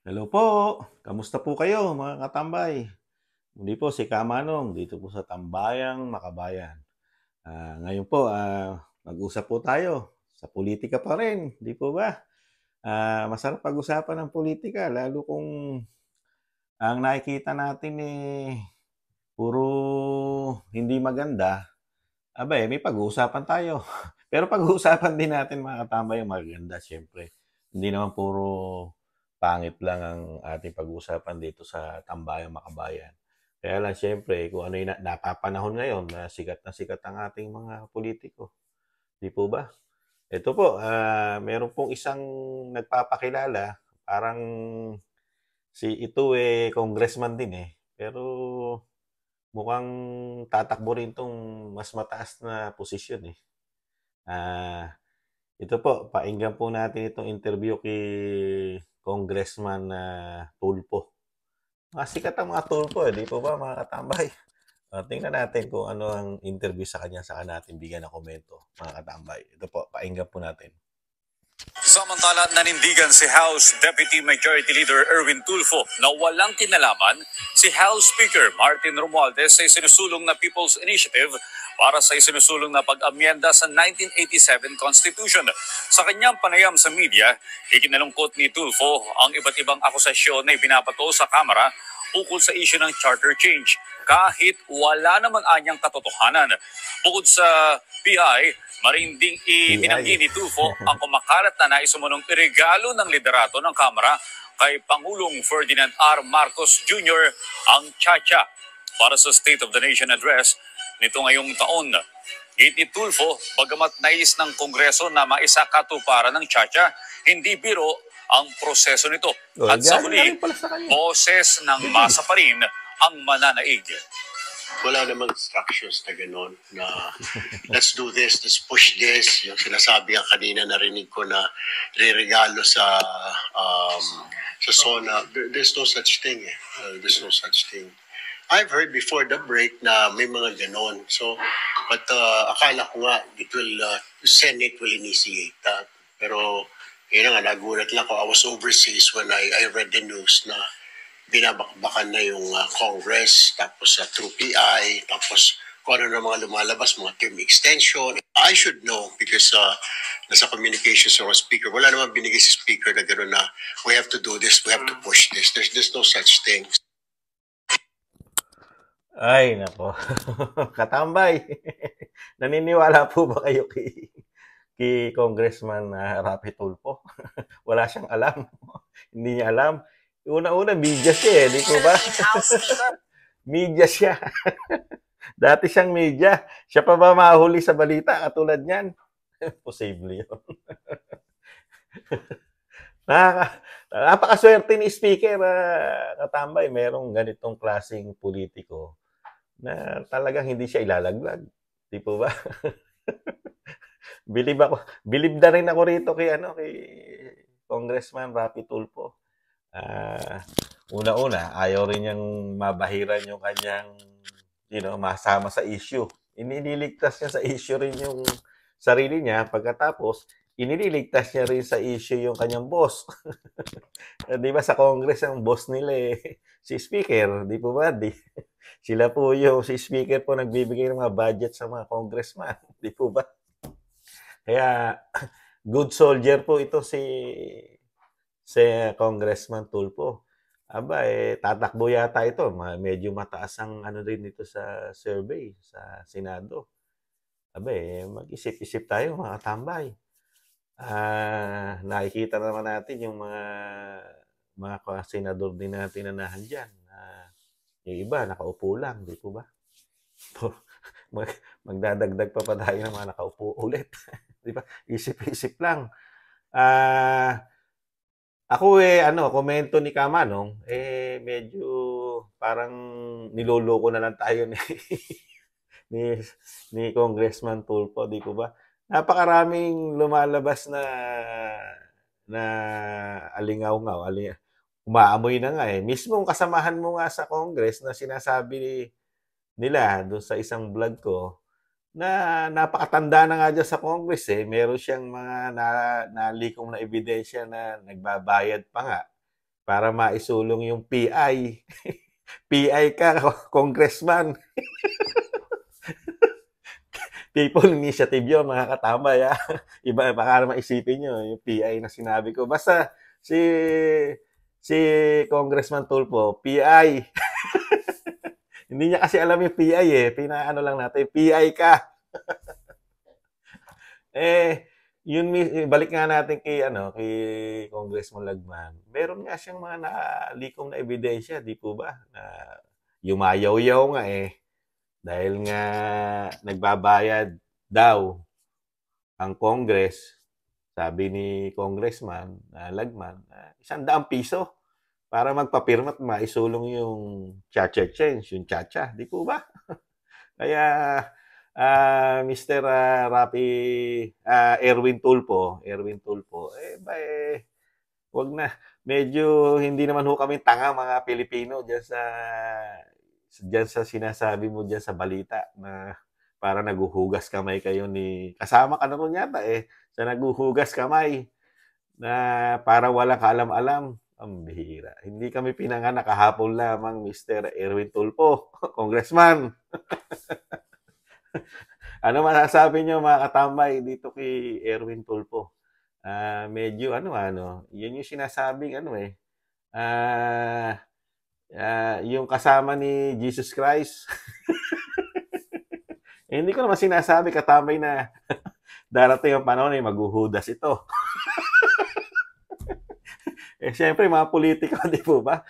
Hello po, kamusta po kayo mga katambay? Muli po si Kamanong dito po sa Tambayang Makabayan. Ngayon po, mag-usap po tayo sa politika pa rin, di po ba? Masarap pag-usapan ng politika lalo kung ang nakikita natin puro hindi maganda. Abay, may pag-uusapan tayo. Pero pag-uusapan din natin mga katambay yung maganda, siyempre. Hindi naman puro pangit lang ang ating pag-uusapan dito sa Tambayang Makabayan. Kaya lang siyempre, kung ano yung napapanahon ngayon na sikat ang ating mga politiko. Di po ba? Ito po, meron pong isang nagpapakilala, parang si ito congressman din Pero mukhang tatakbo rin tong mas mataas na posisyon Ah, ito po, pakinggan po natin itong interview kay Congressman Tulfo. Mga sikat ang mga Tulfo di po ba mga katambay? Tingnan natin kung ano ang interview sa kanya, saka natin bigyan ng komento mga katambay. Ito po, pakinggan po natin. Samantala, nanindigan si House Deputy Majority Leader Erwin Tulfo na walang kinalaman si House Speaker Martin Romualdez sa isinusulong na People's Initiative para sa isinusulong na pag-amyenda sa 1987 Constitution. Sa kanyang panayam sa media, ikinalungkot ni Tulfo ang iba't ibang akusasyon na ibinabato sa Kamara ukol sa issue ng charter change kahit wala namang anyang katotohanan. Bukod sa PI, marinding itinanggi ni Tulfo ang kumakalat na naisumunong iregalo ng liderato ng Kamara kay Pangulong Ferdinand R. Marcos Jr. ang Chacha para sa State of the Nation Address nito ngayong taon. Git ni Tulfo, bagamat nais ng Kongreso na maisakatuparan ng Chacha, hindi biro ang proseso nito. At sa huli, boses ng masa pa rin ang mananaig. Wala namang instructions na gano'n na let's do this, let's push this. Yung sinasabi nga kanina, narinig ko na re-regalo sa SONA. There's no such thing there's no such thing. I've heard before the break na may mga ganon. So, but akala ko nga Senate will initiate that. Pero, yun nga, nagulat lang ko. I was overseas when I read the news na binabakbakan na yung Congress, tapos through PI, tapos kung ano na mga lumalabas, mga term extension. I should know because nasa communications sa speaker. Wala naman binigay si speaker na gano'n na we have to do this, we have to push this. There's no such thing. Ay, nako. Katambay. Naniniwala po ba kayo kay Congressman Rapi Tulfo? Wala siyang alam. Hindi niya alam. Una-una, media siya di po ba? Media siya. Dati siyang media. Siya pa ba mahuli sa balita katulad niyan? Posible yun. Napakaswerte ni Speaker Katambay. Merong ganitong klaseng politiko na talagang hindi siya ilalaglag. Di po ba? Bilib na rin ako rito kay Congressman Rapi Tulfo. Una-una, ayaw rin niyang mabahiran yung kanyang masama sa issue. Iniligtas niya sa issue rin yung sarili niya, pagkatapos iniligtas niya rin sa issue yung kanyang boss. Di ba sa Congress ang boss nila si Speaker, di po ba? Sila po si Speaker po nagbibigay ng mga budget sa mga congressman, di po ba? Kaya good soldier po ito si Congressman Tulfo. Aba, tatakbo yata ito. Medyo mataas ang rin dito sa survey sa Senado. Aba, mag-isip-isip tayo mga katambay. Nakikita naman natin yung mga senador din natin na nahandyan. Yung iba, nakaupo lang, di po ba? Magdadagdag pa tayo ng mga nakaupo ulit. Di ba? Isip-isip lang. Ako komento ni Kamanong, medyo parang niloloko na lang tayo ni Congressman Tulfo, di po ba? Napakaraming lumalabas na alingaw-ngaw, umaamoy na nga Mismong kasamahan mo nga sa Congress na sinasabi nila doon sa isang vlog ko na napakatanda na nga dyan sa Congress Meron siyang mga nalikom na ebidensya na nagbabayad pa nga para maisulong yung PI. PI ka, congressman. People Initiative yun, mga katambay. Iba, baka naman isipin nyo, yung PI na sinabi ko. Basta, si Congressman Tulfo, PI. Hindi niya kasi alam yung PI Pinaano lang natin, PI ka. Yun, balik nga natin kay Congressman Lagman. Meron nga siyang mga nalikom na ebidensya, di po ba? Na yumayaw-yaw nga dahil nga nagbabayad daw ang Congress, sabi ni Congressman Lagman, 100 piso para magpapirma at maisulong yung cha-cha change, yung cha-cha. Di po ba? Kaya, Mr. Rapi, Erwin Tulfo, wag na. Medyo hindi naman ho kami tanga mga Pilipino diyan sa sinasabi mo diyan sa balita na para naguhugas kamay kayo kasama ka na ron yata sa naguhugas kamay na para walang kaalam-alam. Ang bihira. Hindi kami pinanganak kahapon lamang, Mr. Erwin Tulfo, Congressman. Ano masasabi niyo mga katambay dito kay Erwin Tulfo? Medyo yun yung sinasabing yung kasama ni Jesus Christ. Hindi ko naman sinasabi katambay na darating ang panahon maghuhudas ito. Siyempre, mga politiko, di po ba?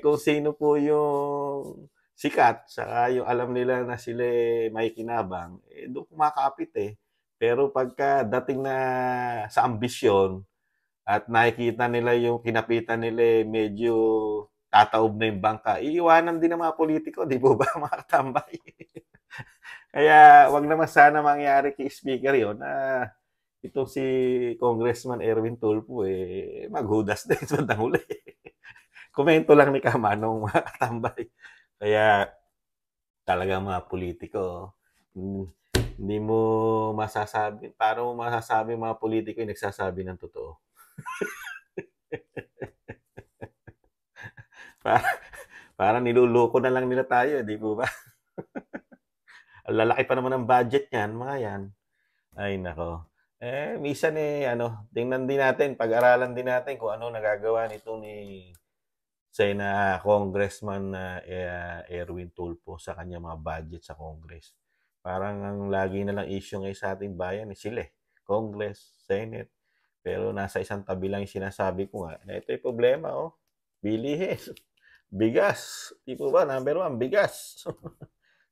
Kung sino po yung sikat, saka yung alam nila na sila may kinabang, doon kumakapit Pero pagka dating na sa ambisyon at nakikita nila yung kinapitan nila medyo tataob na yung bangka, iiwanan din ng mga politiko, di po ba, mga katambay? Kaya wag naman sana mangyari kay Speaker yun na itong si Congressman Erwin Tulfo maghudas din sa bandang huli. Komento lang ni Kamanong mga katambay. Kaya talaga mga politiko, hindi mo masasabi, paano mo masasabi mga politiko yung nagsasabi ng totoo? Parang niluloko na lang nila tayo, di po ba? Ang lalaki pa naman ng budget niyan, mga yan. Ay, nako. Minsan tingnan din natin, pag-aralan din natin kung ano nagagawa nito ni Congressman Erwin Tulfo sa kanya mga budget sa Congress. Parang ang lagi na lang issue ngayon sa ating bayan sila Congress, Senate. Pero nasa isang tabi lang yung sinasabi ko nga, ito yung problema bilihin. Bigas. Di po ba? Number 1, bigas.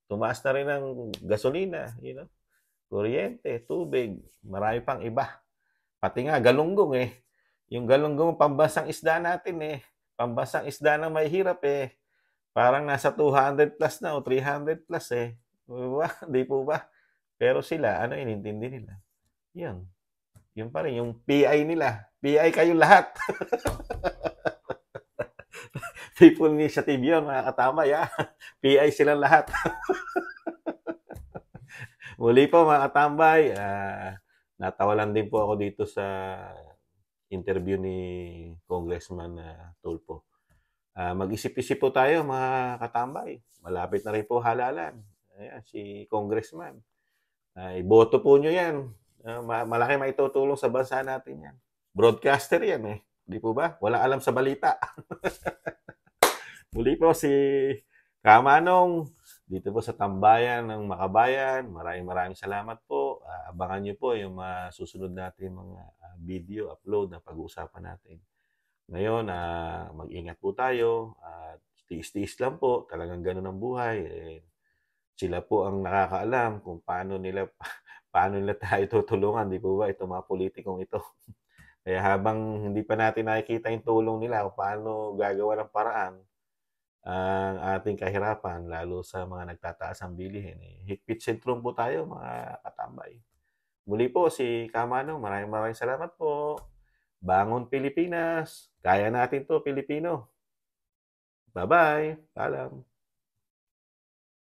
Tumaas na rin ang gasolina, kuryente, tubig, marami pang iba. Pati nga galunggong Yung galunggong pambansang isda natin pambansang isda na may hirap parang nasa 200 plus na o 300 plus Diba? Di po ba? Pero sila, inintindi nila? Yun pa rin, yung PI nila. PI kayo lahat. People Initiative yun, mga katambay PI silang lahat. Muli po mga katambay, natawalan din po ako dito sa interview ni Congressman Tulfo. Mag-isip-isip po tayo mga katambay. Malapit na rin po halalan. Ayan, si Congressman. Iboto po nyo yan. Malaki maitutulong sa bansa natin yan. Broadcaster yan Di po ba? Walang alam sa balita. Muli po si Kamanong dito po sa Tambayan ng Makabayan. Maraming salamat po. Abangan nyo po yung susunod natin mga video upload na pag-uusapan natin. Ngayon, mag-ingat po tayo. Tiis-tiis lang po. Talagang ganun ang buhay. Sila po ang nakakaalam kung paano nila tayo tutulungan. Di po ba? Ito mga politikong ito. Kaya habang hindi pa natin nakikita yung tulong nila kung paano gagawa ng paraan ang ating kahirapan, lalo sa mga nagtataas ang bilihin. Higpit sentrum po tayo, mga katambay. Muli po, si Kamanong, maraming salamat po. Bangon Pilipinas. Kaya natin to, Pilipino. Bye-bye. Paalam.